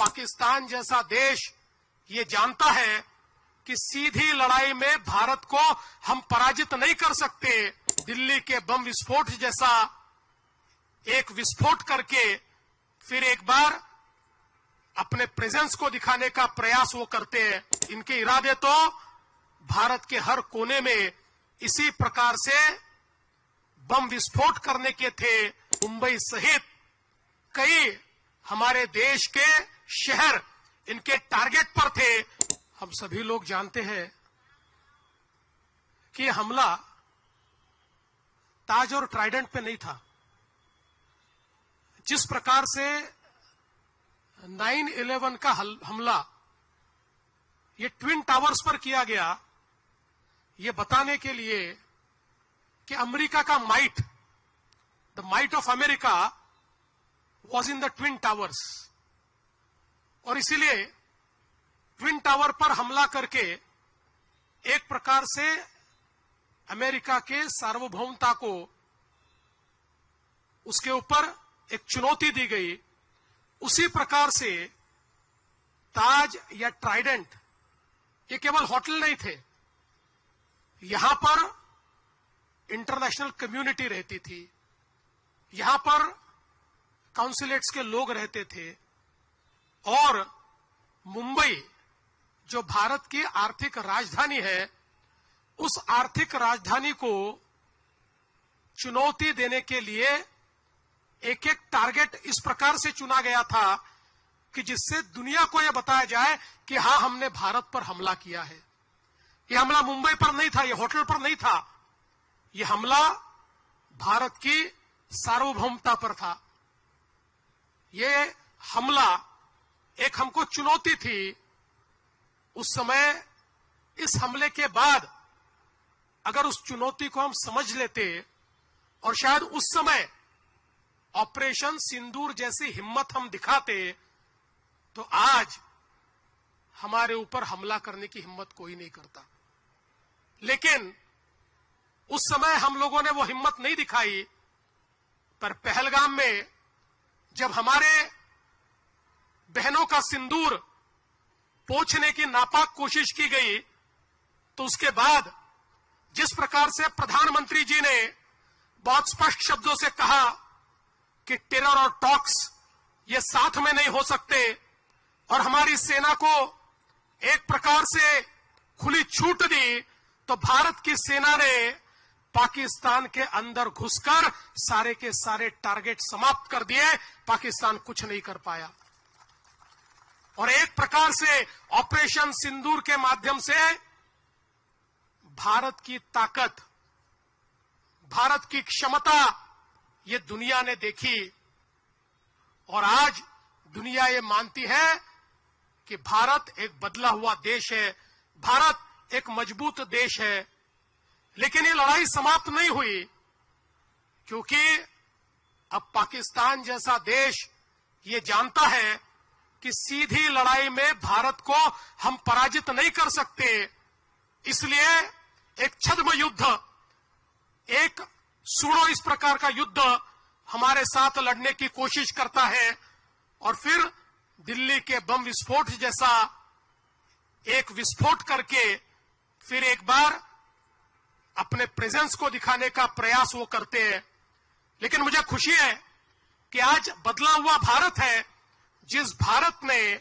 पाकिस्तान जैसा देश ये जानता है कि सीधी लड़ाई में भारत को हम पराजित नहीं कर सकते। दिल्ली के बम विस्फोट जैसा एक विस्फोट करके फिर एक बार अपने प्रेजेंस को दिखाने का प्रयास वो करते हैं। इनके इरादे तो भारत के हर कोने में इसी प्रकार से बम विस्फोट करने के थे। मुंबई सहित कई हमारे देश के शहर इनके टारगेट पर थे। हम सभी लोग जानते हैं कि हमला ताज और ट्राइडेंट पे नहीं था। जिस प्रकार से 9/11 का हमला ये ट्विन टावर्स पर किया गया, ये बताने के लिए कि अमेरिका का might, the might of America was in the twin towers. और इसीलिए ट्विन टावर पर हमला करके एक प्रकार से अमेरिका के सार्वभौमता को उसके ऊपर एक चुनौती दी गई। उसी प्रकार से ताज या ट्राइडेंट ये केवल होटल नहीं थे, यहां पर इंटरनेशनल कम्युनिटी रहती थी, यहां पर काउंसिलेट्स के लोग रहते थे। और मुंबई जो भारत की आर्थिक राजधानी है, उस आर्थिक राजधानी को चुनौती देने के लिए एक एक टारगेट इस प्रकार से चुना गया था कि जिससे दुनिया को यह बताया जाए कि हां, हमने भारत पर हमला किया है। यह हमला मुंबई पर नहीं था, यह होटल पर नहीं था, यह हमला भारत की सार्वभौमता पर था। यह हमला एक हमको चुनौती थी। उस समय इस हमले के बाद अगर उस चुनौती को हम समझ लेते और शायद उस समय ऑपरेशन सिंदूर जैसी हिम्मत हम दिखाते, तो आज हमारे ऊपर हमला करने की हिम्मत कोई नहीं करता। लेकिन उस समय हम लोगों ने वो हिम्मत नहीं दिखाई। पर पहलगाम में जब हमारे बहनों का सिंदूर पोंछने की नापाक कोशिश की गई, तो उसके बाद जिस प्रकार से प्रधानमंत्री जी ने बहुत स्पष्ट शब्दों से कहा कि टेरर और टॉक्स ये साथ में नहीं हो सकते, और हमारी सेना को एक प्रकार से खुली छूट दी, तो भारत की सेना ने पाकिस्तान के अंदर घुसकर सारे के सारे टारगेट समाप्त कर दिए। पाकिस्तान कुछ नहीं कर पाया। और एक प्रकार से ऑपरेशन सिंदूर के माध्यम से भारत की ताकत, भारत की क्षमता ये दुनिया ने देखी। और आज दुनिया ये मानती है कि भारत एक बदला हुआ देश है, भारत एक मजबूत देश है। लेकिन ये लड़ाई समाप्त नहीं हुई, क्योंकि अब पाकिस्तान जैसा देश ये जानता है कि सीधी लड़ाई में भारत को हम पराजित नहीं कर सकते। इसलिए एक छद्म युद्ध, एक सुनो इस प्रकार का युद्ध हमारे साथ लड़ने की कोशिश करता है। और फिर दिल्ली के बम विस्फोट जैसा एक विस्फोट करके फिर एक बार अपने प्रेजेंस को दिखाने का प्रयास वो करते हैं। लेकिन मुझे खुशी है कि आज बदला हुआ भारत है, जिस भारत ने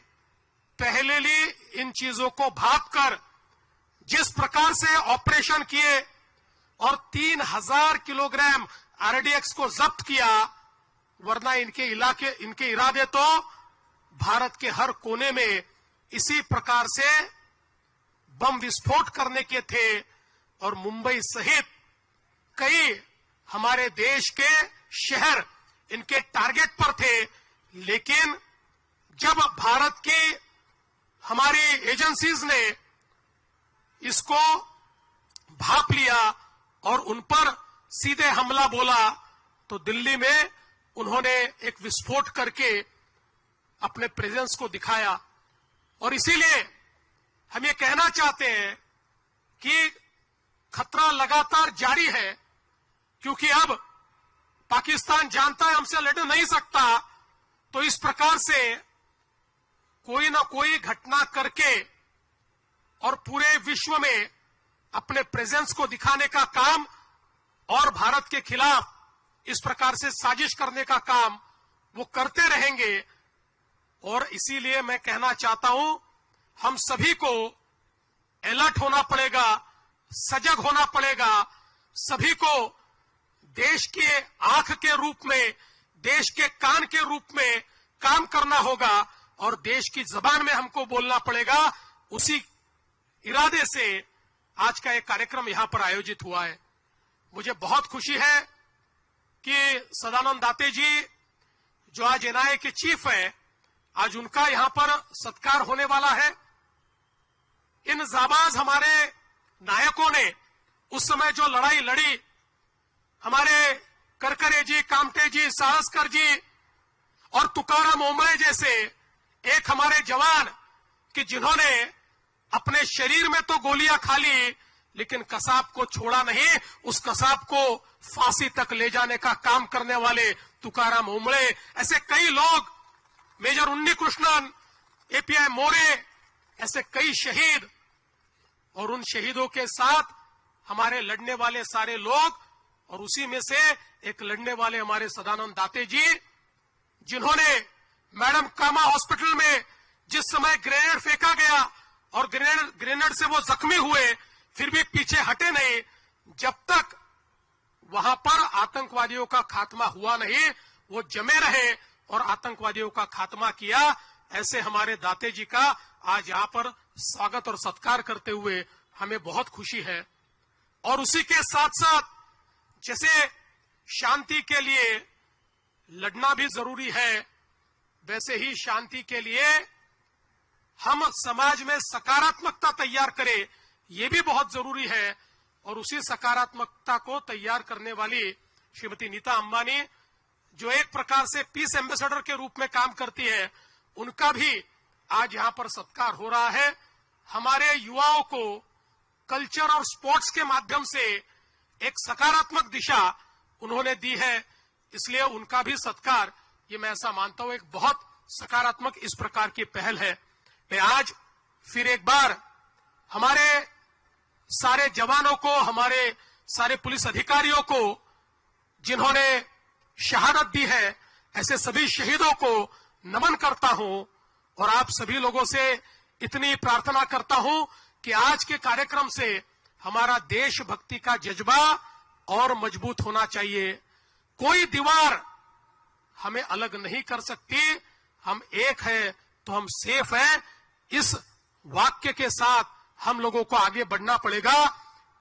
पहले ही इन चीजों को भांपकर जिस प्रकार से ऑपरेशन किए और 3000 किलोग्राम आरडीएक्स को जब्त किया, वरना इनके इरादे तो भारत के हर कोने में इसी प्रकार से बम विस्फोट करने के थे। और मुंबई सहित कई हमारे देश के शहर इनके टारगेट पर थे। लेकिन जब भारत की हमारी एजेंसीज ने इसको भांप लिया और उन पर सीधे हमला बोला, तो दिल्ली में उन्होंने एक विस्फोट करके अपने प्रेजेंस को दिखाया। और इसीलिए हम ये कहना चाहते हैं कि खतरा लगातार जारी है, क्योंकि अब पाकिस्तान जानता है हमसे लड़ नहीं सकता। तो इस प्रकार से कोई ना कोई घटना करके और पूरे विश्व में अपने प्रेजेंस को दिखाने का काम और भारत के खिलाफ इस प्रकार से साजिश करने का काम वो करते रहेंगे। और इसीलिए मैं कहना चाहता हूं, हम सभी को अलर्ट होना पड़ेगा, सजग होना पड़ेगा। सभी को देश के आंख के रूप में, देश के कान के रूप में काम करना होगा और देश की जबान में हमको बोलना पड़ेगा। उसी इरादे से आज का एक कार्यक्रम यहां पर आयोजित हुआ है। मुझे बहुत खुशी है कि सदानंद दाते जी, जो आज एनआईए के चीफ है, आज उनका यहां पर सत्कार होने वाला है। इन जाबाज हमारे नायकों ने उस समय जो लड़ाई लड़ी, हमारे करकरे जी, कामटे जी, साहसकर जी और तुकाराम ओंबळे जैसे एक हमारे जवान कि जिन्होंने अपने शरीर में तो गोलियां खा ली लेकिन कसाब को छोड़ा नहीं, उस कसाब को फांसी तक ले जाने का काम करने वाले तुकाराम ओंबळे, ऐसे कई लोग, मेजर उन्नी कृष्णन, एपीआई मोरे, ऐसे कई शहीद। और उन शहीदों के साथ हमारे लड़ने वाले सारे लोग, और उसी में से एक लड़ने वाले हमारे सदानंद दाते जी, जिन्होंने मैडम कामा हॉस्पिटल में जिस समय ग्रेनेड फेंका गया और ग्रेनेड से वो जख्मी हुए, फिर भी पीछे हटे नहीं। जब तक वहां पर आतंकवादियों का खात्मा हुआ नहीं, वो जमे रहे और आतंकवादियों का खात्मा किया। ऐसे हमारे दाते जी का आज यहां पर स्वागत और सत्कार करते हुए हमें बहुत खुशी है। और उसी के साथ साथ जैसे शांति के लिए लड़ना भी जरूरी है, वैसे ही शांति के लिए हम समाज में सकारात्मकता तैयार करें, ये भी बहुत जरूरी है। और उसी सकारात्मकता को तैयार करने वाली श्रीमती नीता अंबानी, जो एक प्रकार से पीस एम्बेसडर के रूप में काम करती है, उनका भी आज यहां पर सत्कार हो रहा है। हमारे युवाओं को कल्चर और स्पोर्ट्स के माध्यम से एक सकारात्मक दिशा उन्होंने दी है, इसलिए उनका भी सत्कार, ये मैं ऐसा मानता हूं, एक बहुत सकारात्मक इस प्रकार की पहल है। मैं आज फिर एक बार हमारे सारे जवानों को, हमारे सारे पुलिस अधिकारियों को जिन्होंने शहादत दी है, ऐसे सभी शहीदों को नमन करता हूं और आप सभी लोगों से इतनी प्रार्थना करता हूं कि आज के कार्यक्रम से हमारा देशभक्ति का जज्बा और मजबूत होना चाहिए। कोई दीवार हमें अलग नहीं कर सकती, हम एक है तो हम सेफ हैं। इस वाक्य के साथ हम लोगों को आगे बढ़ना पड़ेगा,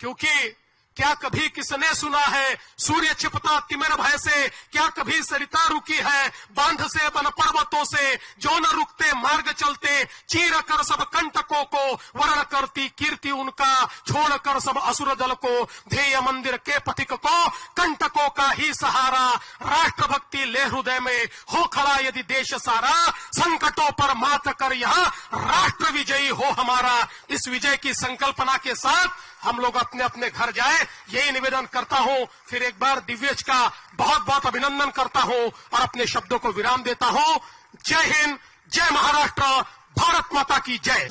क्योंकि क्या कभी किसने सुना है सूर्य छिपता तिमिर भय से, क्या कभी सरिता रुकी है बांध से बन पर्वतों से, जो न रुकते मार्ग चलते चीर कर सब कंटकों को, वर्ण करती कीर्ति उनका छोड़ कर सब असुर दल को, ध्येय मंदिर के पथिक को कंटकों का ही सहारा, राष्ट्रभक्ति ले हृदय में हो खड़ा यदि देश सारा, संकटों पर मात कर यहाँ राष्ट्र विजयी हो हमारा। इस विजय की संकल्पना के साथ हम लोग अपने अपने घर जाए, यही निवेदन करता हूं। फिर एक बार दिव्यज का बहुत बहुत अभिनंदन करता हूं और अपने शब्दों को विराम देता हूं। जय हिंद, जय महाराष्ट्र, भारत माता की जय।